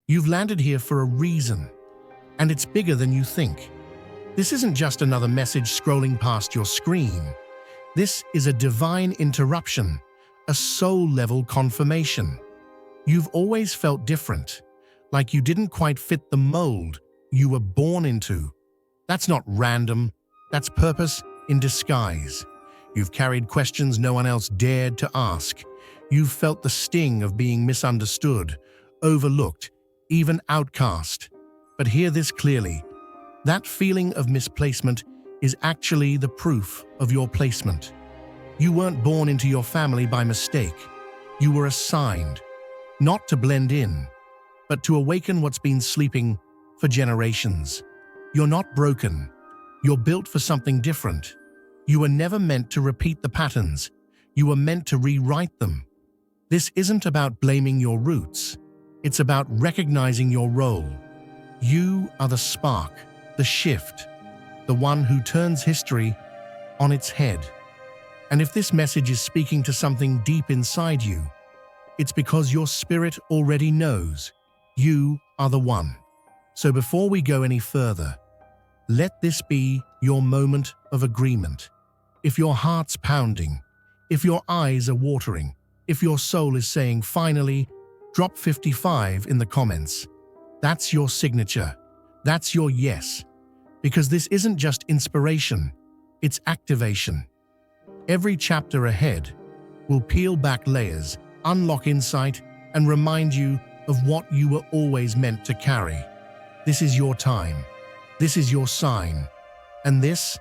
You've landed here for a reason, and it's bigger than you think. This isn't just another message scrolling past your screen. This is a divine interruption, a soul-level confirmation. You've always felt different, like you didn't quite fit the mold you were born into. That's not random, that's purpose in disguise. You've carried questions no one else dared to ask. You've felt the sting of being misunderstood, overlooked, even outcast. But hear this clearly. That feeling of misplacement is actually the proof of your placement. You weren't born into your family by mistake. You were assigned, not to blend in, but to awaken what's been sleeping for generations. You're not broken. You're built for something different. You were never meant to repeat the patterns. You were meant to rewrite them. This isn't about blaming your roots. It's about recognizing your role. You are the spark, the shift, the one who turns history on its head. And if this message is speaking to something deep inside you, it's because your spirit already knows you are the one. So before we go any further, let this be your moment of agreement. If your heart's pounding, if your eyes are watering, if your soul is saying, finally, drop 55 in the comments. That's your signature. That's your yes. Because this isn't just inspiration, it's activation. Every chapter ahead will peel back layers, unlock insight, and remind you of what you were always meant to carry. This is your time. This is your sign. And this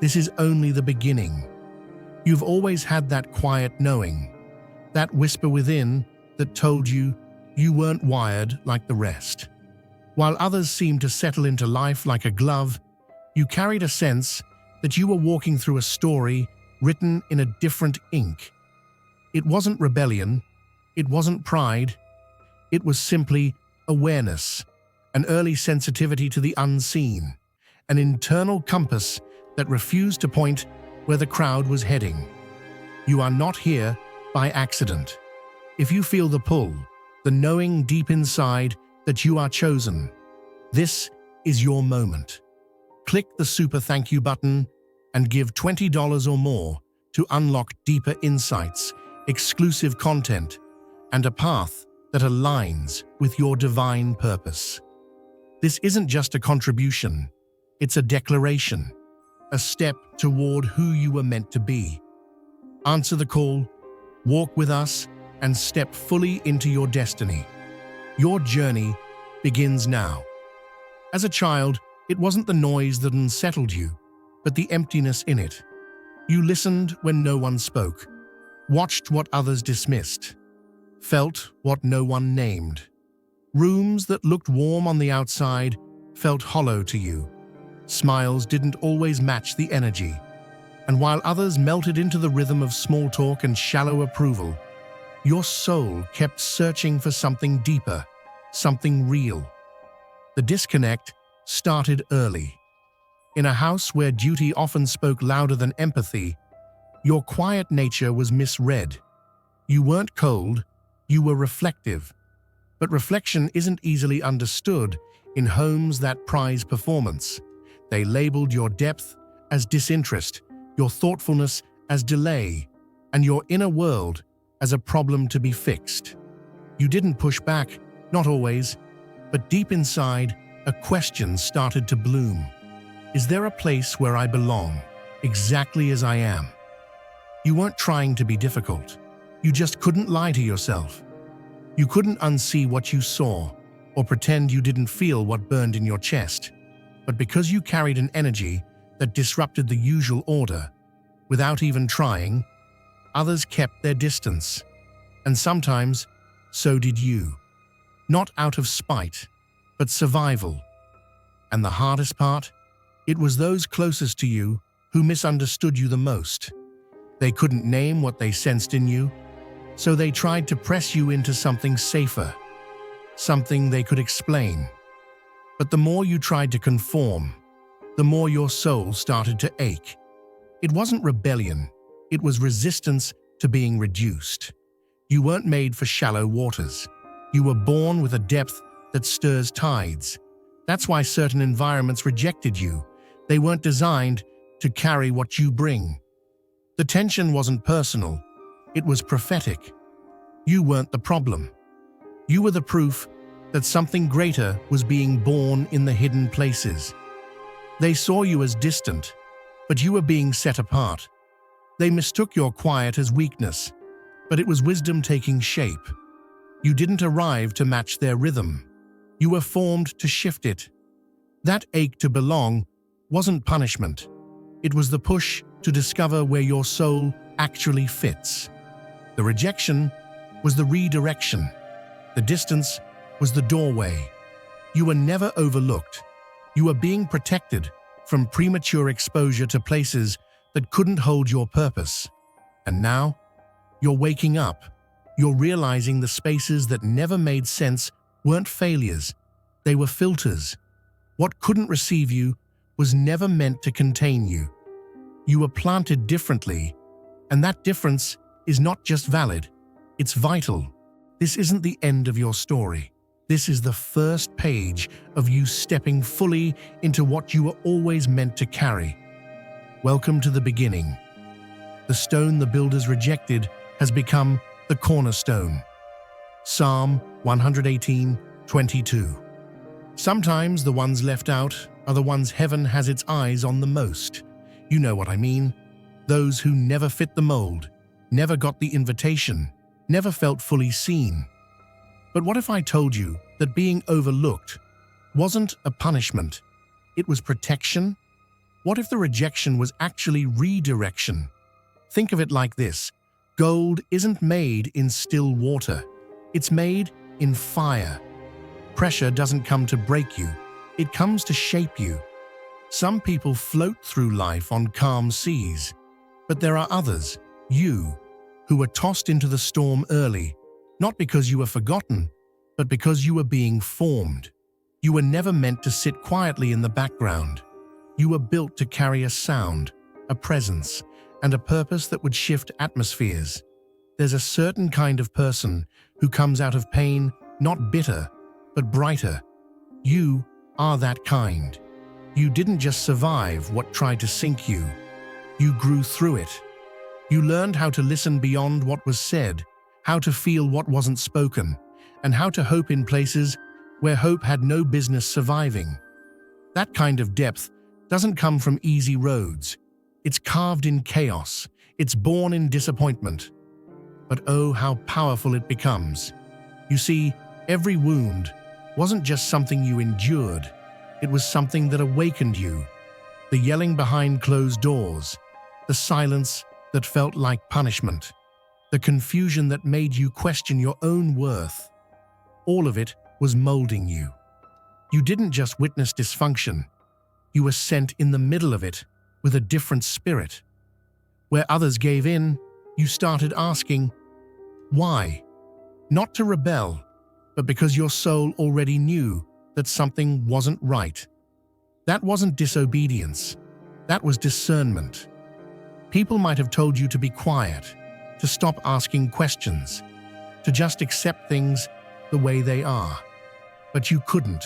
is only the beginning. You've always had that quiet knowing, that whisper within that told you you weren't wired like the rest. While others seemed to settle into life like a glove, you carried a sense that you were walking through a story written in a different ink. It wasn't rebellion, it wasn't pride, it was simply awareness, an early sensitivity to the unseen, an internal compass that refused to point where the crowd was heading. You are not here by accident. If you feel the pull, the knowing deep inside that you are chosen, this is your moment. Click the super thank you button and give $20 or more to unlock deeper insights, exclusive content, and a path that aligns with your divine purpose. This isn't just a contribution, it's a declaration, a step toward who you were meant to be. Answer the call, walk with us, and step fully into your destiny. Your journey begins now. As a child, it wasn't the noise that unsettled you, but the emptiness in it. You listened when no one spoke, watched what others dismissed, felt what no one named. Rooms that looked warm on the outside felt hollow to you. Smiles didn't always match the energy. And while others melted into the rhythm of small talk and shallow approval, your soul kept searching for something deeper, something real. The disconnect started early. In a house where duty often spoke louder than empathy, your quiet nature was misread. You weren't cold, you were reflective. But reflection isn't easily understood in homes that prize performance. They labeled your depth as disinterest, your thoughtfulness as delay, and your inner world as a problem to be fixed. You didn't push back, not always, but deep inside, a question started to bloom. Is there a place where I belong, exactly as I am? You weren't trying to be difficult. You just couldn't lie to yourself. You couldn't unsee what you saw, or pretend you didn't feel what burned in your chest. But because you carried an energy that disrupted the usual order, without even trying, others kept their distance. And sometimes, so did you. Not out of spite, but survival. And the hardest part? It was those closest to you who misunderstood you the most. They couldn't name what they sensed in you, so they tried to press you into something safer, something they could explain. But the more you tried to conform, the more your soul started to ache. It wasn't rebellion, it was resistance to being reduced. You weren't made for shallow waters. You were born with a depth that stirs tides. That's why certain environments rejected you. They weren't designed to carry what you bring. The tension wasn't personal. It was prophetic. You weren't the problem. You were the proof that something greater was being born in the hidden places. They saw you as distant, but you were being set apart. They mistook your quiet as weakness, but it was wisdom taking shape. You didn't arrive to match their rhythm. You were formed to shift it. That ache to belong wasn't punishment. It was the push to discover where your soul actually fits. The rejection was the redirection. The distance was the doorway. You were never overlooked. You were being protected from premature exposure to places that couldn't hold your purpose. And now, you're waking up. You're realizing the spaces that never made sense weren't failures. They were filters. What couldn't receive you was never meant to contain you. You were planted differently, and that difference is not just valid, it's vital. This isn't the end of your story. This is the first page of you stepping fully into what you were always meant to carry. Welcome to the beginning. The stone the builders rejected has become the cornerstone. Psalm 118:22. Sometimes the ones left out are the ones heaven has its eyes on the most. You know what I mean. Those who never fit the mold, never got the invitation, never felt fully seen. But what if I told you that being overlooked wasn't a punishment? It was protection? What if the rejection was actually redirection? Think of it like this. Gold isn't made in still water. It's made in fire. Pressure doesn't come to break you. It comes to shape you. Some people float through life on calm seas, but there are others, you, who were tossed into the storm early, not because you were forgotten, but because you were being formed. You were never meant to sit quietly in the background. You were built to carry a sound, a presence, and a purpose that would shift atmospheres. There's a certain kind of person who comes out of pain not bitter, but brighter. You are that kind. You didn't just survive what tried to sink you. You grew through it. You learned how to listen beyond what was said, how to feel what wasn't spoken, and how to hope in places where hope had no business surviving. That kind of depth doesn't come from easy roads. It's carved in chaos. It's born in disappointment. But oh, how powerful it becomes. You see, every wound wasn't just something you endured. It was something that awakened you. The yelling behind closed doors, the silence that felt like punishment, the confusion that made you question your own worth. All of it was molding you. You didn't just witness dysfunction. You were sent in the middle of it with a different spirit. Where others gave in, you started asking, why? Not to rebel, but because your soul already knew that something wasn't right. That wasn't disobedience. That was discernment. People might have told you to be quiet, to stop asking questions, to just accept things the way they are. But you couldn't,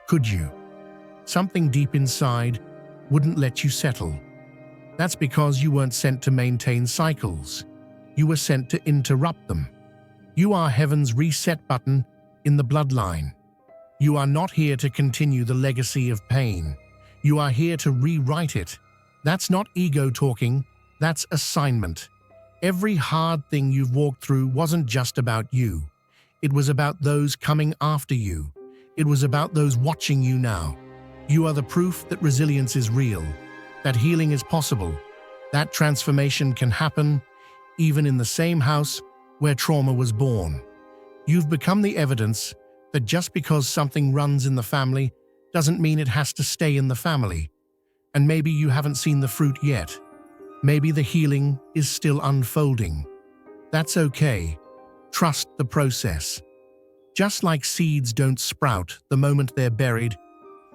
could you? Something deep inside wouldn't let you settle. That's because you weren't sent to maintain cycles. You were sent to interrupt them. You are heaven's reset button in the bloodline. You are not here to continue the legacy of pain. You are here to rewrite it. That's not ego talking, that's assignment. Every hard thing you've walked through wasn't just about you. It was about those coming after you. It was about those watching you now. You are the proof that resilience is real, that healing is possible, that transformation can happen even in the same house where trauma was born. You've become the evidence that just because something runs in the family doesn't mean it has to stay in the family. And maybe you haven't seen the fruit yet. Maybe the healing is still unfolding. That's okay. Trust the process. Just like seeds don't sprout the moment they're buried,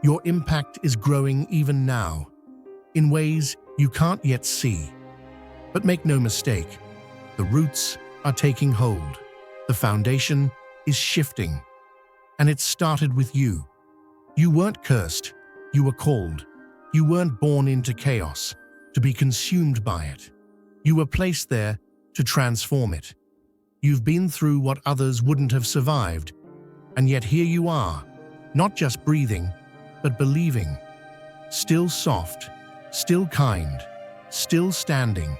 your impact is growing even now, in ways you can't yet see. But make no mistake, the roots are taking hold. The foundation is shifting. And it started with you. You weren't cursed. You were called. You weren't born into chaos, to be consumed by it. You were placed there to transform it. You've been through what others wouldn't have survived, and yet here you are, not just breathing, but believing. Still soft, still kind, still standing.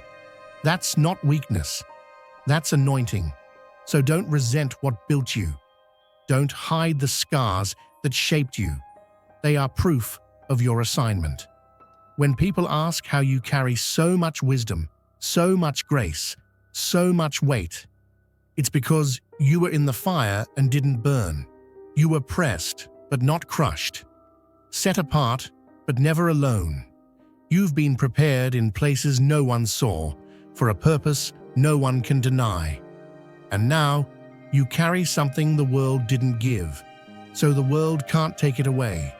That's not weakness. That's anointing. So don't resent what built you. Don't hide the scars that shaped you. They are proof of your assignment. When people ask how you carry so much wisdom, so much grace, so much weight, it's because you were in the fire and didn't burn. You were pressed, but not crushed. Set apart, but never alone. You've been prepared in places no one saw, for a purpose no one can deny. And now, you carry something the world didn't give, so the world can't take it away.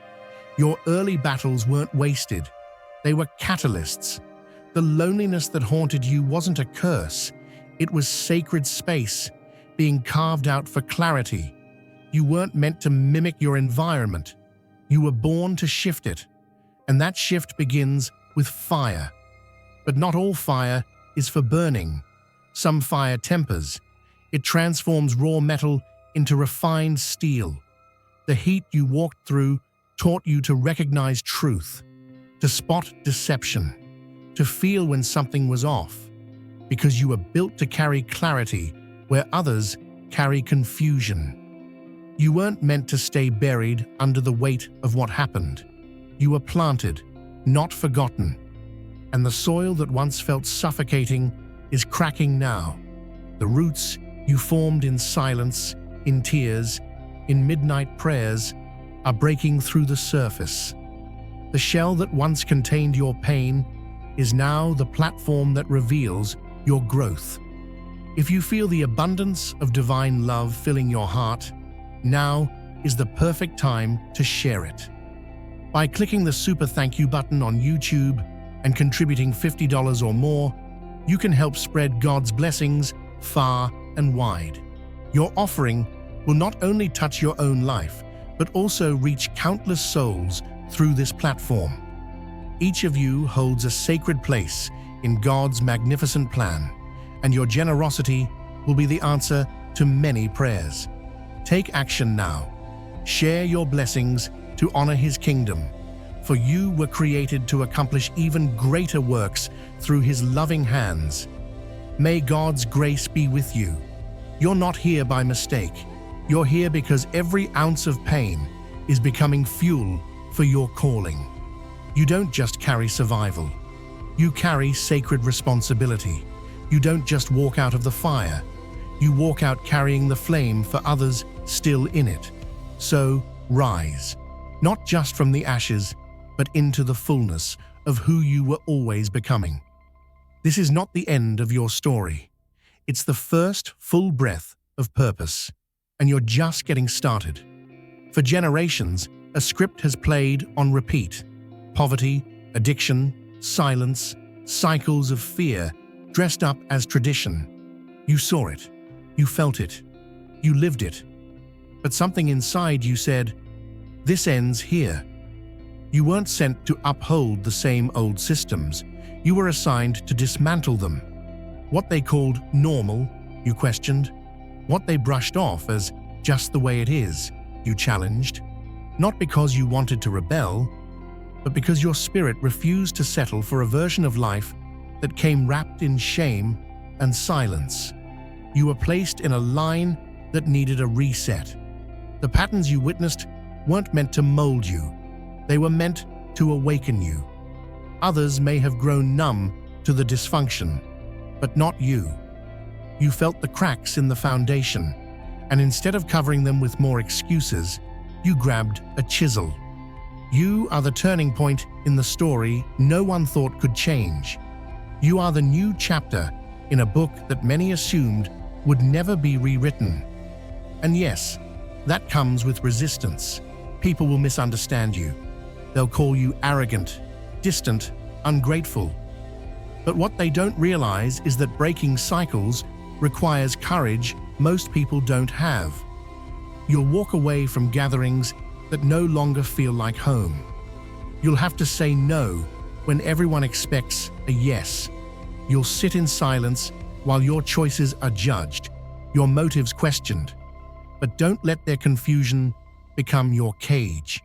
Your early battles weren't wasted. They were catalysts. The loneliness that haunted you wasn't a curse. It was sacred space, being carved out for clarity. You weren't meant to mimic your environment. You were born to shift it. And that shift begins with fire. But not all fire is for burning. Some fire tempers. It transforms raw metal into refined steel. The heat you walked through taught you to recognize truth, to spot deception, to feel when something was off, because you were built to carry clarity where others carry confusion. You weren't meant to stay buried under the weight of what happened. You were planted, not forgotten. And the soil that once felt suffocating is cracking now. The roots you formed in silence, in tears, in midnight prayers, are breaking through the surface. The shell that once contained your pain is now the platform that reveals your growth. If you feel the abundance of divine love filling your heart, now is the perfect time to share it. By clicking the super thank you button on YouTube and contributing $50 or more, you can help spread God's blessings far and wide. Your offering will not only touch your own life, but also reach countless souls through this platform. Each of you holds a sacred place in God's magnificent plan, and your generosity will be the answer to many prayers. Take action now. Share your blessings to honor His kingdom, for you were created to accomplish even greater works through His loving hands. May God's grace be with you. You're not here by mistake. You're here because every ounce of pain is becoming fuel for your calling. You don't just carry survival. You carry sacred responsibility. You don't just walk out of the fire. You walk out carrying the flame for others still in it. So, rise, not just from the ashes, but into the fullness of who you were always becoming. This is not the end of your story. It's the first full breath of purpose, and you're just getting started. For generations, a script has played on repeat. Poverty, addiction, silence, cycles of fear, dressed up as tradition. You saw it. You felt it. You lived it. But something inside you said, "This ends here." You weren't sent to uphold the same old systems. You were assigned to dismantle them. What they called normal, you questioned. What they brushed off as just the way it is, you challenged. Not because you wanted to rebel, but because your spirit refused to settle for a version of life that came wrapped in shame and silence. You were placed in a line that needed a reset. The patterns you witnessed weren't meant to mold you. They were meant to awaken you. Others may have grown numb to the dysfunction, but not you. You felt the cracks in the foundation, and instead of covering them with more excuses, you grabbed a chisel. You are the turning point in the story no one thought could change. You are the new chapter in a book that many assumed would never be rewritten. And yes, that comes with resistance. People will misunderstand you. They'll call you arrogant, distant, ungrateful. But what they don't realize is that breaking cycles requires courage most people don't have. You'll walk away from gatherings that no longer feel like home. You'll have to say no when everyone expects a yes. You'll sit in silence while your choices are judged, your motives questioned. But don't let their confusion become your cage.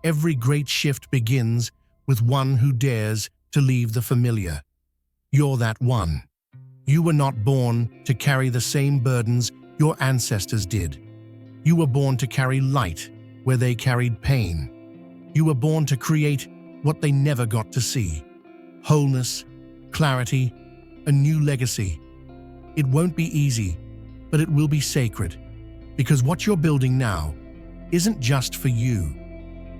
Every great shift begins with one who dares to leave the familiar. You're that one. You were not born to carry the same burdens your ancestors did. You were born to carry light where they carried pain. You were born to create what they never got to see. Wholeness, clarity, a new legacy. It won't be easy, but it will be sacred. Because what you're building now isn't just for you.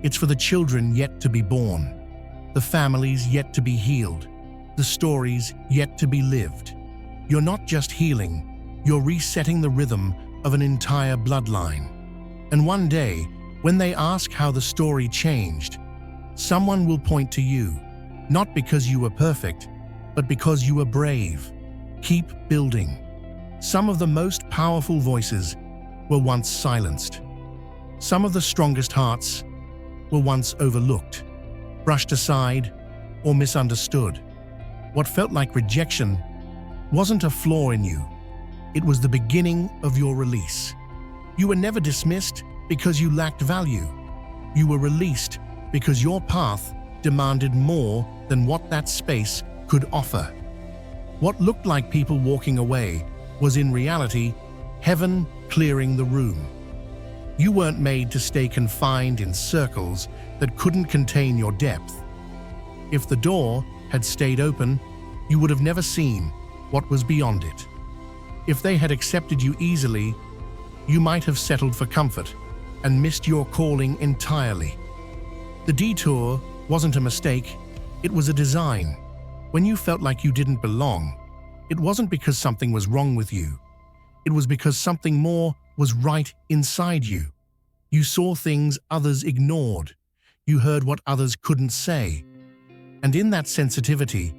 It's for the children yet to be born, the families yet to be healed, the stories yet to be lived. You're not just healing, you're resetting the rhythm of an entire bloodline. And one day, when they ask how the story changed, someone will point to you, not because you were perfect, but because you were brave. Keep building. Some of the most powerful voices were once silenced. Some of the strongest hearts were once overlooked, brushed aside, or misunderstood. What felt like rejection wasn't a flaw in you. It was the beginning of your release. You were never dismissed because you lacked value. You were released because your path demanded more than what that space could offer. What looked like people walking away was in reality heaven clearing the room. You weren't made to stay confined in circles that couldn't contain your depth. If the door had stayed open, you would have never seen what was beyond it. If they had accepted you easily, you might have settled for comfort and missed your calling entirely. The detour wasn't a mistake, it was a design. When you felt like you didn't belong, it wasn't because something was wrong with you. It was because something more was right inside you. You saw things others ignored. You heard what others couldn't say. And in that sensitivity,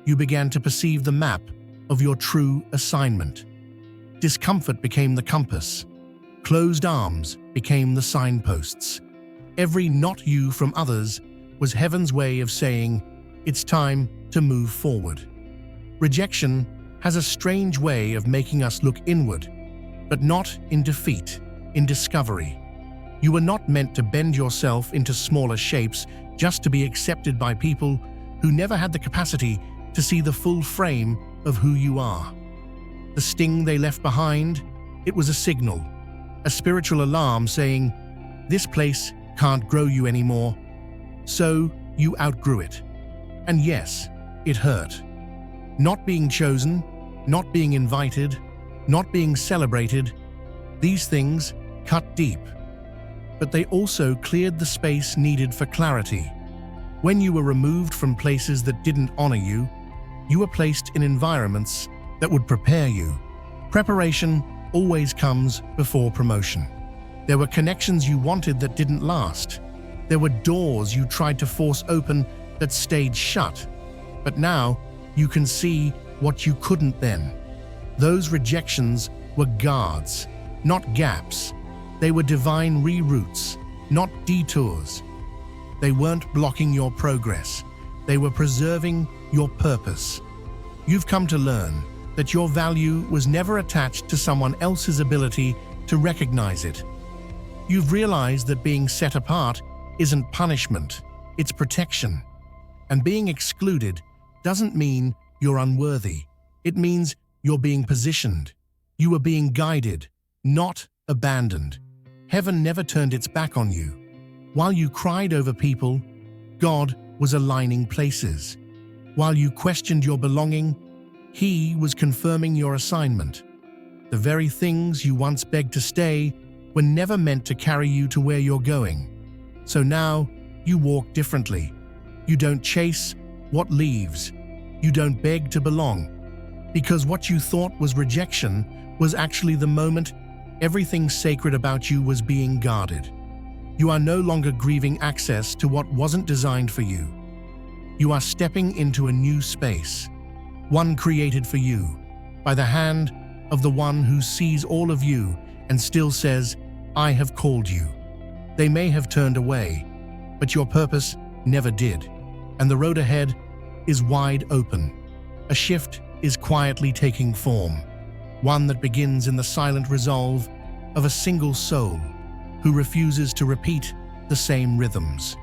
you began to perceive the map of your true assignment. Discomfort became the compass. Closed arms became the signposts. Every not you from others was heaven's way of saying, it's time to move forward. Rejection has a strange way of making us look inward, but not in defeat, in discovery. You were not meant to bend yourself into smaller shapes just to be accepted by people who never had the capacity to see the full frame of who you are. The sting they left behind, it was a signal, a spiritual alarm saying, this place can't grow you anymore. So you outgrew it. And yes, it hurt. Not being chosen, not being invited, not being celebrated, these things cut deep. But they also cleared the space needed for clarity. When you were removed from places that didn't honor you, you were placed in environments that would prepare you. Preparation always comes before promotion. There were connections you wanted that didn't last. There were doors you tried to force open that stayed shut. But now, you can see what you couldn't then. Those rejections were guards, not gaps. They were divine reroutes, not detours. They weren't blocking your progress. They were preserving your purpose. You've come to learn that your value was never attached to someone else's ability to recognize it. You've realized that being set apart isn't punishment, it's protection. And being excluded doesn't mean you're unworthy. It means you're being positioned. You are being guided, not abandoned. Heaven never turned its back on you. While you cried over people, God was aligning places. While you questioned your belonging, He was confirming your assignment. The very things you once begged to stay were never meant to carry you to where you're going. So now, you walk differently. You don't chase what leaves. You don't beg to belong. Because what you thought was rejection was actually the moment everything sacred about you was being guarded. You are no longer grieving access to what wasn't designed for you. You are stepping into a new space, one created for you, by the hand of the one who sees all of you and still says, I have called you. They may have turned away, but your purpose never did, and the road ahead is wide open. A shift is quietly taking form, one that begins in the silent resolve of a single soul who refuses to repeat the same rhythms.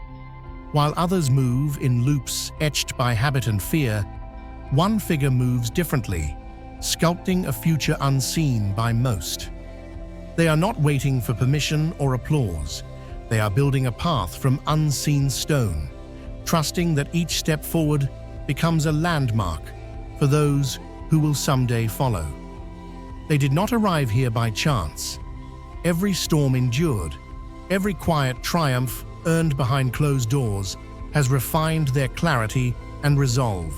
While others move in loops etched by habit and fear, one figure moves differently, sculpting a future unseen by most. They are not waiting for permission or applause. They are building a path from unseen stone, trusting that each step forward becomes a landmark for those who will someday follow. They did not arrive here by chance. Every storm endured, every quiet triumph earned behind closed doors has refined their clarity and resolve.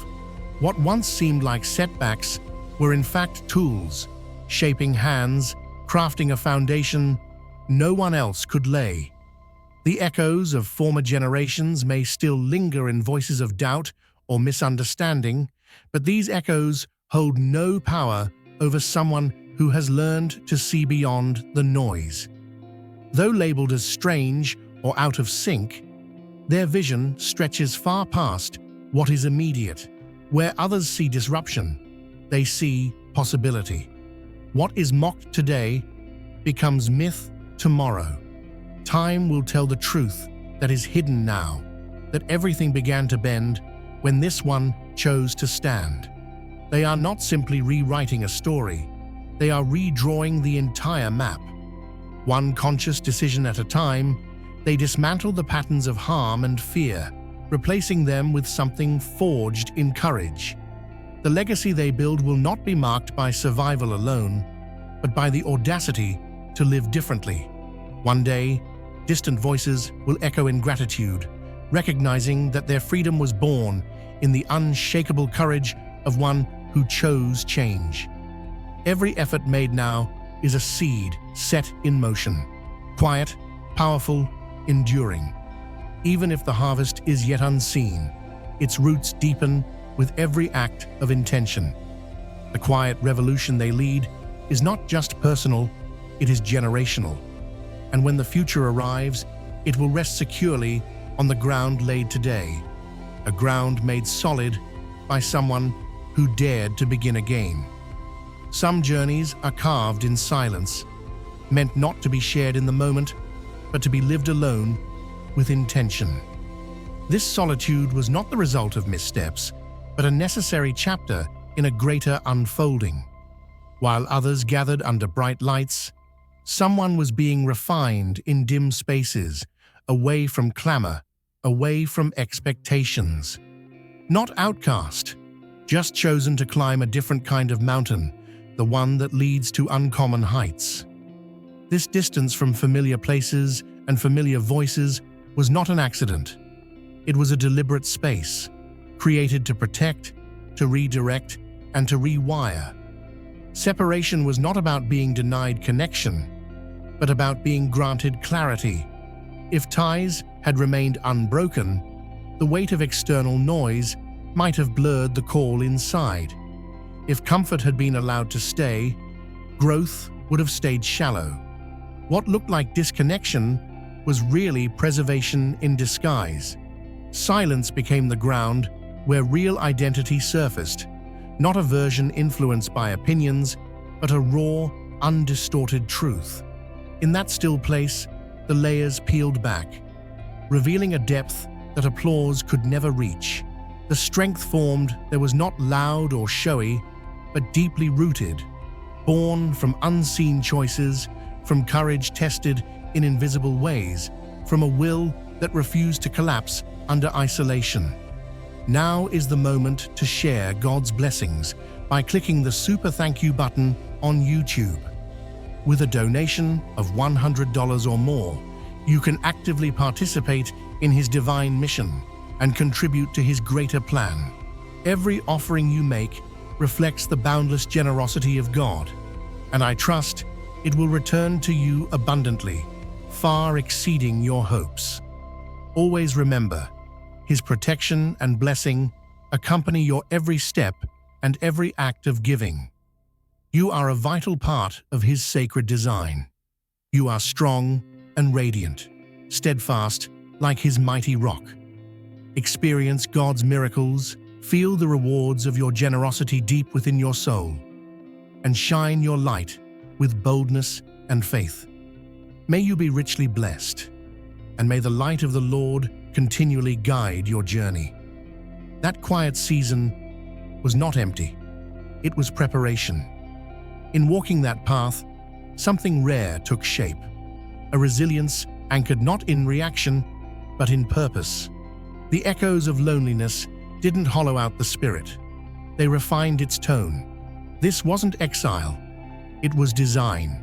What once seemed like setbacks were in fact tools, shaping hands, crafting a foundation no one else could lay. The echoes of former generations may still linger in voices of doubt or misunderstanding, but these echoes hold no power over someone who has learned to see beyond the noise. Though labeled as strange or out of sync, their vision stretches far past what is immediate. Where others see disruption, they see possibility. What is mocked today becomes myth tomorrow. Time will tell the truth that is hidden now, that everything began to bend when this one chose to stand. They are not simply rewriting a story, they are redrawing the entire map. One conscious decision at a time, they dismantle the patterns of harm and fear, replacing them with something forged in courage. The legacy they build will not be marked by survival alone, but by the audacity to live differently. One day, distant voices will echo in gratitude, recognizing that their freedom was born in the unshakable courage of one who chose change. Every effort made now is a seed set in motion, quiet, powerful, enduring. Even if the harvest is yet unseen, its roots deepen with every act of intention. The quiet revolution they lead is not just personal, it is generational. And when the future arrives, it will rest securely on the ground laid today, a ground made solid by someone who dared to begin again. Some journeys are carved in silence, meant not to be shared in the moment, but to be lived alone with intention. This solitude was not the result of missteps, but a necessary chapter in a greater unfolding. While others gathered under bright lights, someone was being refined in dim spaces, away from clamor, away from expectations. Not outcast, just chosen to climb a different kind of mountain, the one that leads to uncommon heights. This distance from familiar places and familiar voices was not an accident. It was a deliberate space, created to protect, to redirect, and to rewire. Separation was not about being denied connection, but about being granted clarity. If ties had remained unbroken, the weight of external noise might have blurred the call inside. If comfort had been allowed to stay, growth would have stayed shallow. What looked like disconnection was really preservation in disguise. Silence became the ground where real identity surfaced, not a version influenced by opinions, but a raw, undistorted truth. In that still place, the layers peeled back, revealing a depth that applause could never reach. The strength formed there was not loud or showy, but deeply rooted, born from unseen choices, from courage tested in invisible ways, from a will that refused to collapse under isolation. Now is the moment to share God's blessings by clicking the super thank you button on YouTube. With a donation of $100 or more, you can actively participate in His divine mission and contribute to His greater plan. Every offering you make reflects the boundless generosity of God, and I trust it will return to you abundantly, far exceeding your hopes. Always remember, His protection and blessing accompany your every step and every act of giving. You are a vital part of His sacred design. You are strong and radiant, steadfast like his mighty rock. Experience God's miracles, feel the rewards of your generosity deep within your soul, and shine your light with boldness and faith. May you be richly blessed, and may the light of the Lord continually guide your journey. That quiet season was not empty. It was preparation. In walking that path, something rare took shape, a resilience anchored not in reaction, but in purpose. The echoes of loneliness didn't hollow out the spirit. They refined its tone. This wasn't exile. It was design.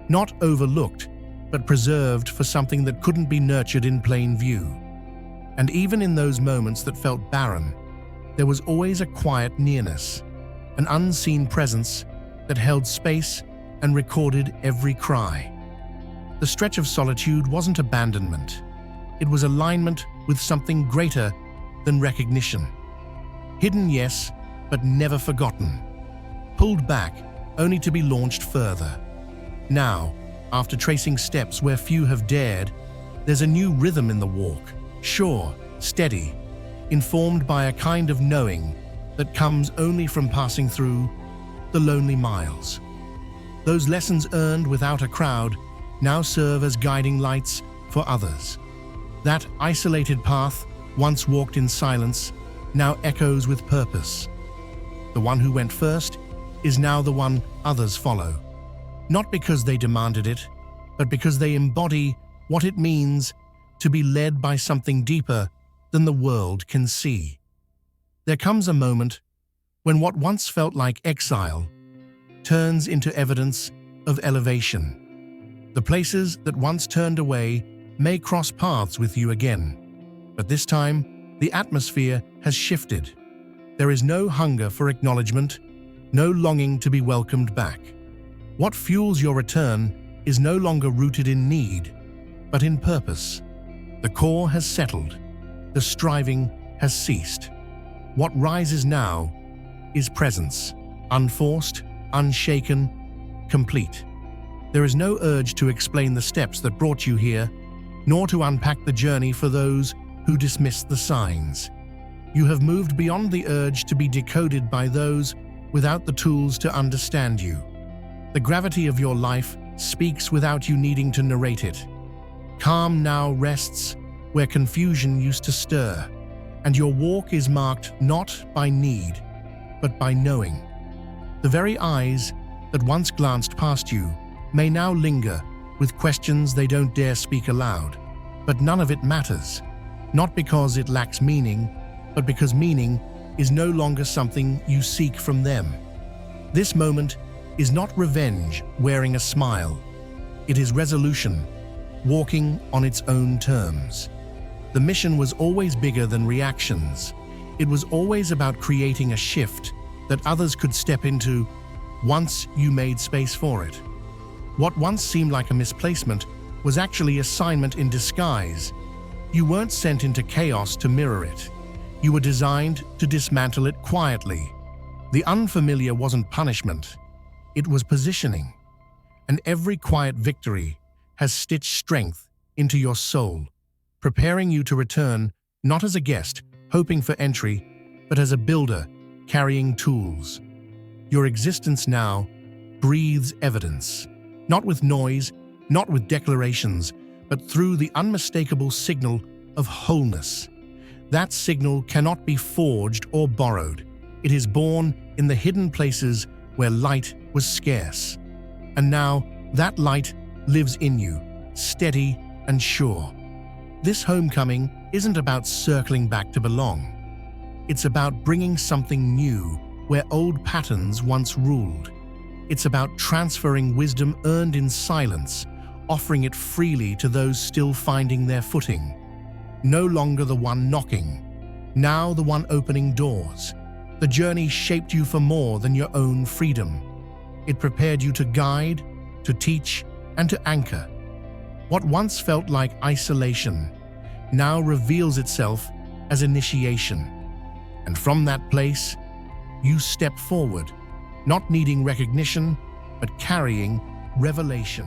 Not overlooked, but preserved for something that couldn't be nurtured in plain view. And even in those moments that felt barren, there was always a quiet nearness, an unseen presence that held space and recorded every cry. The stretch of solitude wasn't abandonment. It was alignment with something greater than recognition. Hidden, yes, but never forgotten. Pulled back, only to be launched further. Now, after tracing steps where few have dared, there's a new rhythm in the walk, sure, steady, informed by a kind of knowing that comes only from passing through the lonely miles. Those lessons earned without a crowd now serve as guiding lights for others. That isolated path, once walked in silence, now echoes with purpose. The one who went first is now the one others follow. Not because they demanded it, but because they embody what it means to be led by something deeper than the world can see. There comes a moment when what once felt like exile turns into evidence of elevation. The places that once turned away may cross paths with you again, but this time the atmosphere has shifted. There is no hunger for acknowledgement, no longing to be welcomed back. What fuels your return is no longer rooted in need, but in purpose. The core has settled. The striving has ceased. What rises now is presence, unforced, unshaken, complete. There is no urge to explain the steps that brought you here, nor to unpack the journey for those who dismissed the signs. You have moved beyond the urge to be decoded by those without the tools to understand you. The gravity of your life speaks without you needing to narrate it. Calm now rests where confusion used to stir, and your walk is marked not by need, but by knowing. The very eyes that once glanced past you may now linger with questions they don't dare speak aloud, but none of it matters, not because it lacks meaning, but because meaning is no longer something you seek from them. This moment is not revenge wearing a smile. It is resolution, walking on its own terms. The mission was always bigger than reactions. It was always about creating a shift that others could step into once you made space for it. What once seemed like a misplacement was actually assignment in disguise. You weren't sent into chaos to mirror it. You were designed to dismantle it quietly. The unfamiliar wasn't punishment. It was positioning. And every quiet victory has stitched strength into your soul, preparing you to return not as a guest, hoping for entry, but as a builder, carrying tools. Your existence now breathes evidence, not with noise, not with declarations, but through the unmistakable signal of wholeness. That signal cannot be forged or borrowed. It is born in the hidden places where light was scarce. And now that light lives in you, steady and sure. This homecoming isn't about circling back to belong. It's about bringing something new where old patterns once ruled. It's about transferring wisdom earned in silence, offering it freely to those still finding their footing. No longer the one knocking, now the one opening doors. The journey shaped you for more than your own freedom. It prepared you to guide, to teach, and to anchor. What once felt like isolation now reveals itself as initiation. And from that place, you step forward, not needing recognition, but carrying revelation.